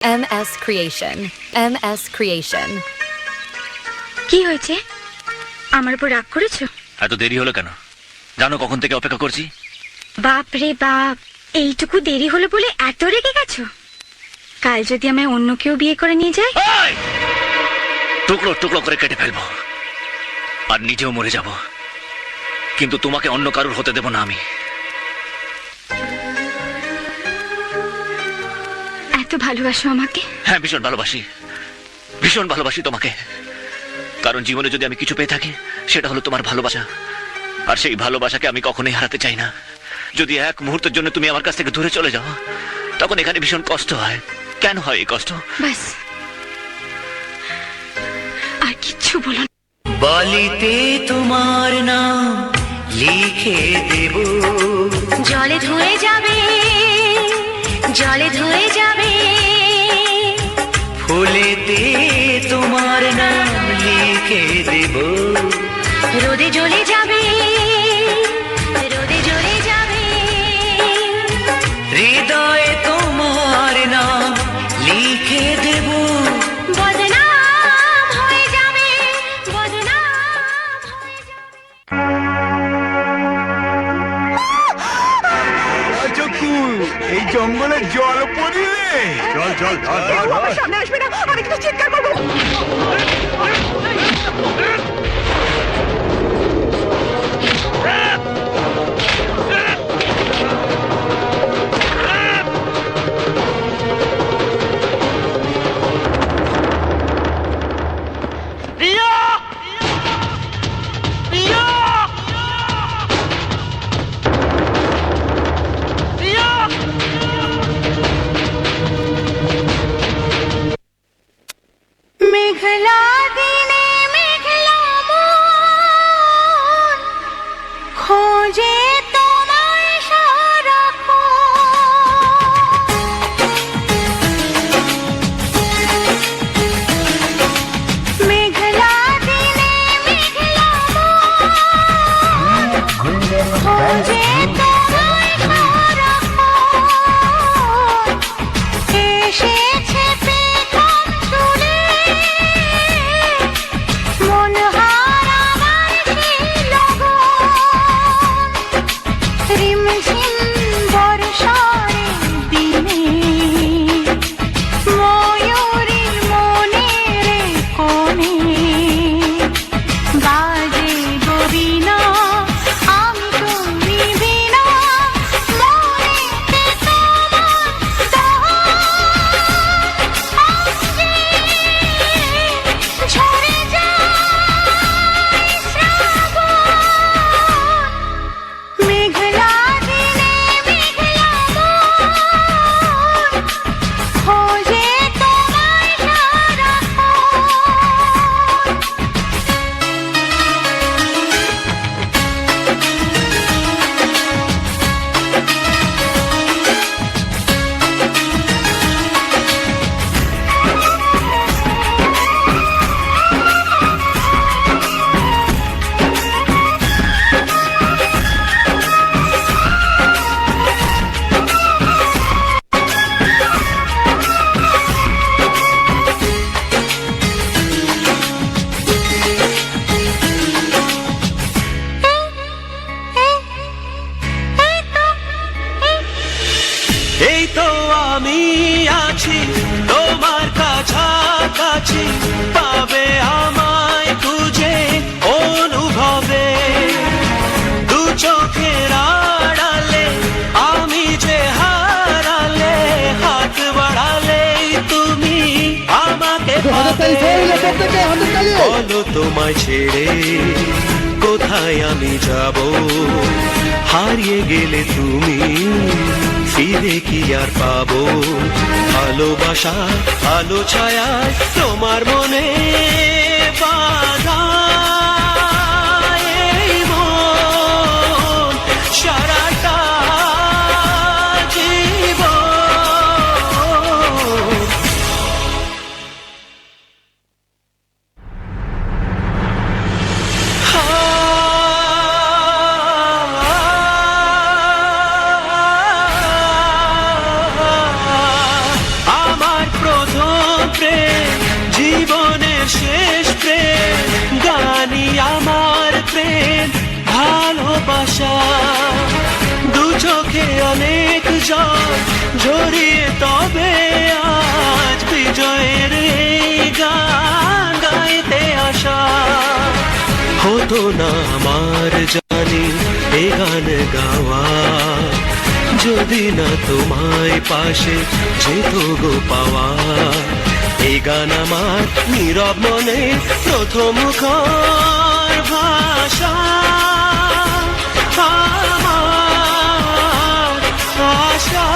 MS Creation. MS Creation. কি হয়েছে? আমার উপর রাগ করেছো? এত দেরি হলো কেন? জানো কখন থেকে অপেক্ষা করছি? বাপ রে বাপ, এইটুকু দেরি হলো বলে এত রেগে গেছো? কাল যদি আমায় অন্য কেউ বিয়ে করে নিয়ে যায়? টুকরো টুকরো করে কেটে ফেলবো আর নিজেও মরে যাব, কিন্তু তোমাকে অন্য কারুর হতে দেব না আমি। এত ভালোবাসো আমাকে? হ্যাঁ, ভীষণ ভালোবাসি, ভীষণ ভালোবাসি তোমাকে। কারণ জীবনে যদি আমি কিছু পেয়ে থাকি সেটা হলো তোমার ভালোবাসা, আর সেই ভালোবাসাকে আমি কখনোই হারাতে চাই না। যদি এক মুহূর্তের জন্য তুমি আমার কাছ থেকে দূরে চলে যাও, তখন এখানে ভীষণ কষ্ট হয়। কেন হয় এই কষ্ট? বাস, আর কিচ্ছু বলো না। বালিতে তোমার নাম লিখে দেব, জলে ধুয়ে যাবে, জলে ধুয়ে যাবে। ফুলেতে তোমার নাম লিখে দেব, রোদে জ্বলে যাবে, রোদে জ্বলে যাবে। হৃদয়ে তোমার নাম লিখে দেব, বদনাম হয়ে যাবে, বদনাম হয়ে যাবে। চকু, এই জঙ্গলে জল পড়িলে চল চল সামনে আসবে না, আমি কিন্তু চিৎকার করবো। মেঘলা দিনে মেঘলা মন খোঁজে তোমায় সারাক্ষণ। মেঘলা দিনে মেঘলা মন খোঁজে তোমায় সারাক্ষণ। এসেছে পেখম চুলে মন হারাবার সেই লগন। রিমঝিম বর্ষার দিনে ময়ূরীর মনের কোণে বাজে গো বীণা, আমি তুমি বিনা মনেতে তোমার ঝরে যায় শ্রাবণ। মেঘলা দিনে মেঘলা মন খোঁজে তোমায় সারাক্ষণ। এই তো আমি আছি তোমার কাছাকাছি, পাবে আমায় খুঁজে অনুভবে। দু চোখের আড়ালে আমি যে হারালে, হাত বাড়ালেই তুমি আমাকে পাবে। বলো তোমায় ছেড়ে কোথায় আমি যাব, হারিয়ে গেলে তুমি ফিরে কি আর পাবো? ভালোবাসা আলো ছায়ায় তোমার মনে বাঁধা এই মন সারাটা জীবন। আমার হতো না আমার জানি এ গান গাওয়া, যদি না তোমায় পাশে যেত গো পাওয়া। এই গান আমার নীরব মনে প্রথম মুখর ভাষা, আমার আশা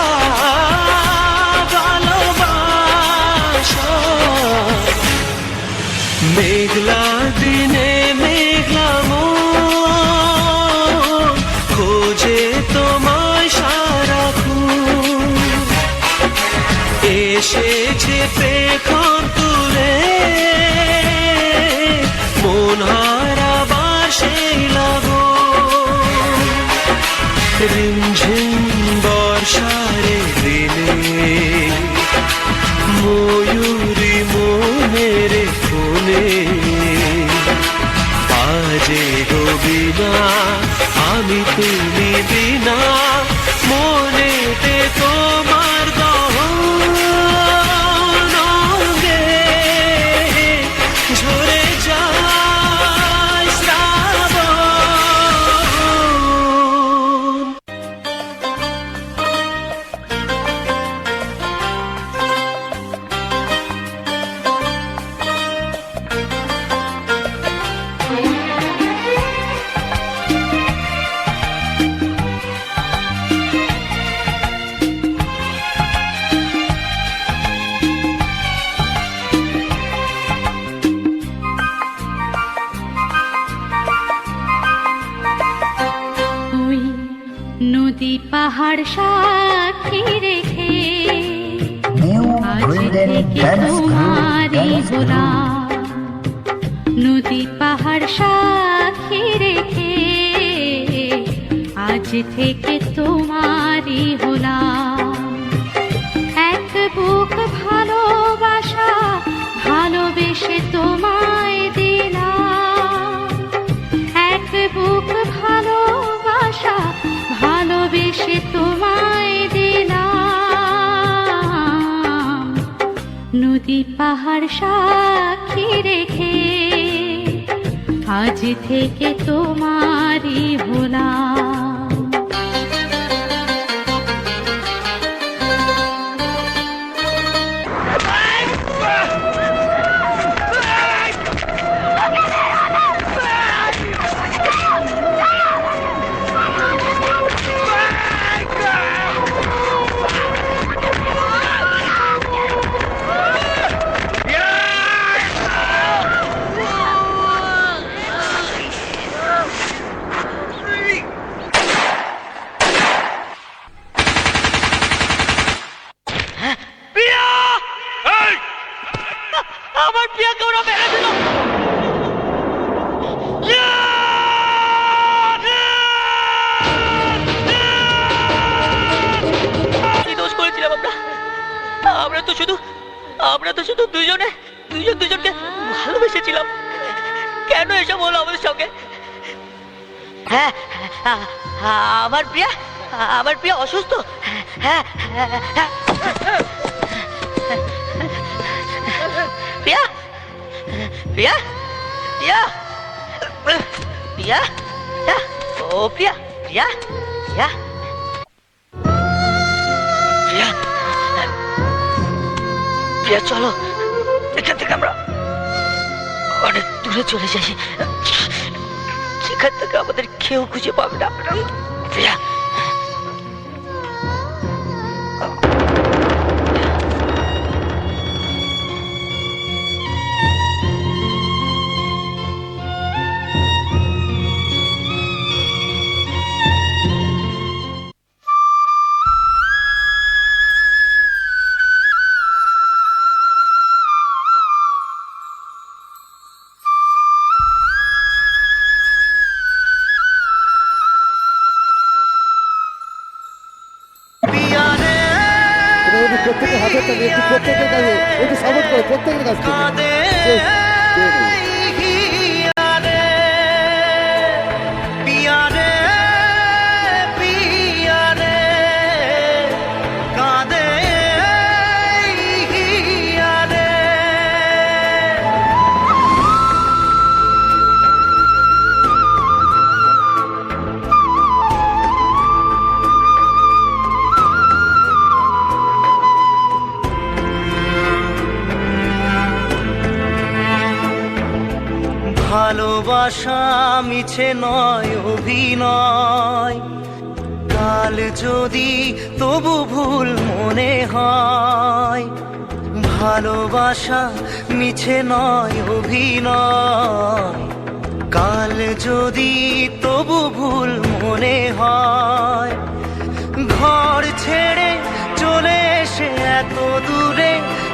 ভালোবাসা। মেঘলা দিনে মেঘলা মন খোঁজে তোমায় সারাক্ষণ, এসেছে পেখম তুলে মন হারাবার সেই লাগন। রিমঝিম বর্ষারে দিনে ময়ূরী মনের কোণে বাজে গো বিনা, আমি তুমি বিনা মনেতে তোমার দহন অঙ্গে ঝরে যায় শ্রাবণ। ওই নদী পাহাড় সাক্ষী রেখে আজ থেকে তোমারই গোলাম, নদী পাহাড় সাক্ষী রেখে আজ থেকে তোমারই হলাম। এক বুক ভালোবাসা ভালোবেসে তোমায় দিলাম, এক বুক ভালোবাসা ভালোবেসে তোমায় দিলাম। নদী পাহাড় সাক্ষী রেখে আজ থেকে তোমারই হলাম। আমার প্রিয়াকে ওরা মেরে দিল। কি দোষ করেছিলাম আমরা? আমরা তো শুধু দুজনকে ভালোবেসেছিলাম। কেন এসব হলো আমাদের সঙ্গে? হ্যাঁ, আমার প্রিয়া অসুস্থ। হ্যাঁ, প্রিয়া প্রিয়া প্রিয়া প্রিয়া ও প্রিয়া প্রিয়া প্রিয়া প্রিয়া প্রিয়া, চলো এখান থেকে আমরা অনেক দূরে চলে যাই, সেখান থেকে আমাদের কেউ খুঁজে পাবে না। প্রিয়া প্রত্যেকের হাতে একটু প্রত্যেকের কাছে একটু সাপোর্ট করে প্রত্যেকের কাছ থেকে ভালোবাসা মিছে নয় অভিনয়, কাল যদি তবু ভুল মনে হয়। ভালোবাসা মিছে নয় অভিনয়, কাল যদি তবু ভুল মনে হয়। ঘর ছেড়ে চলে এসে এত দূরে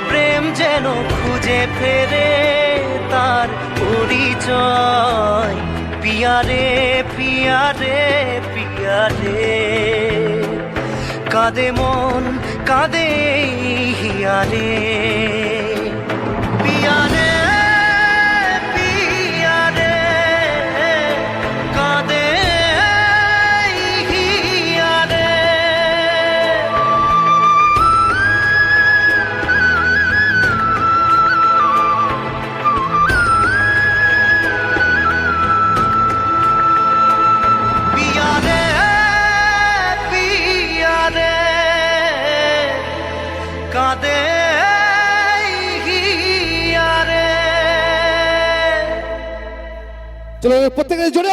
প্রেম যেন খুঁজে ফেরে তার পরিচয়। পিয়ারে পিয়ারে পিয়ারে, কাঁদে মন কাঁদে হিয়ারে। পিয়ারে পিয়ারে, কাঁদে হিয়ারে। পিয়ারে পিয়ারে, কাঁদে হিয়ারে। চলো প্রত্যেকে জোরে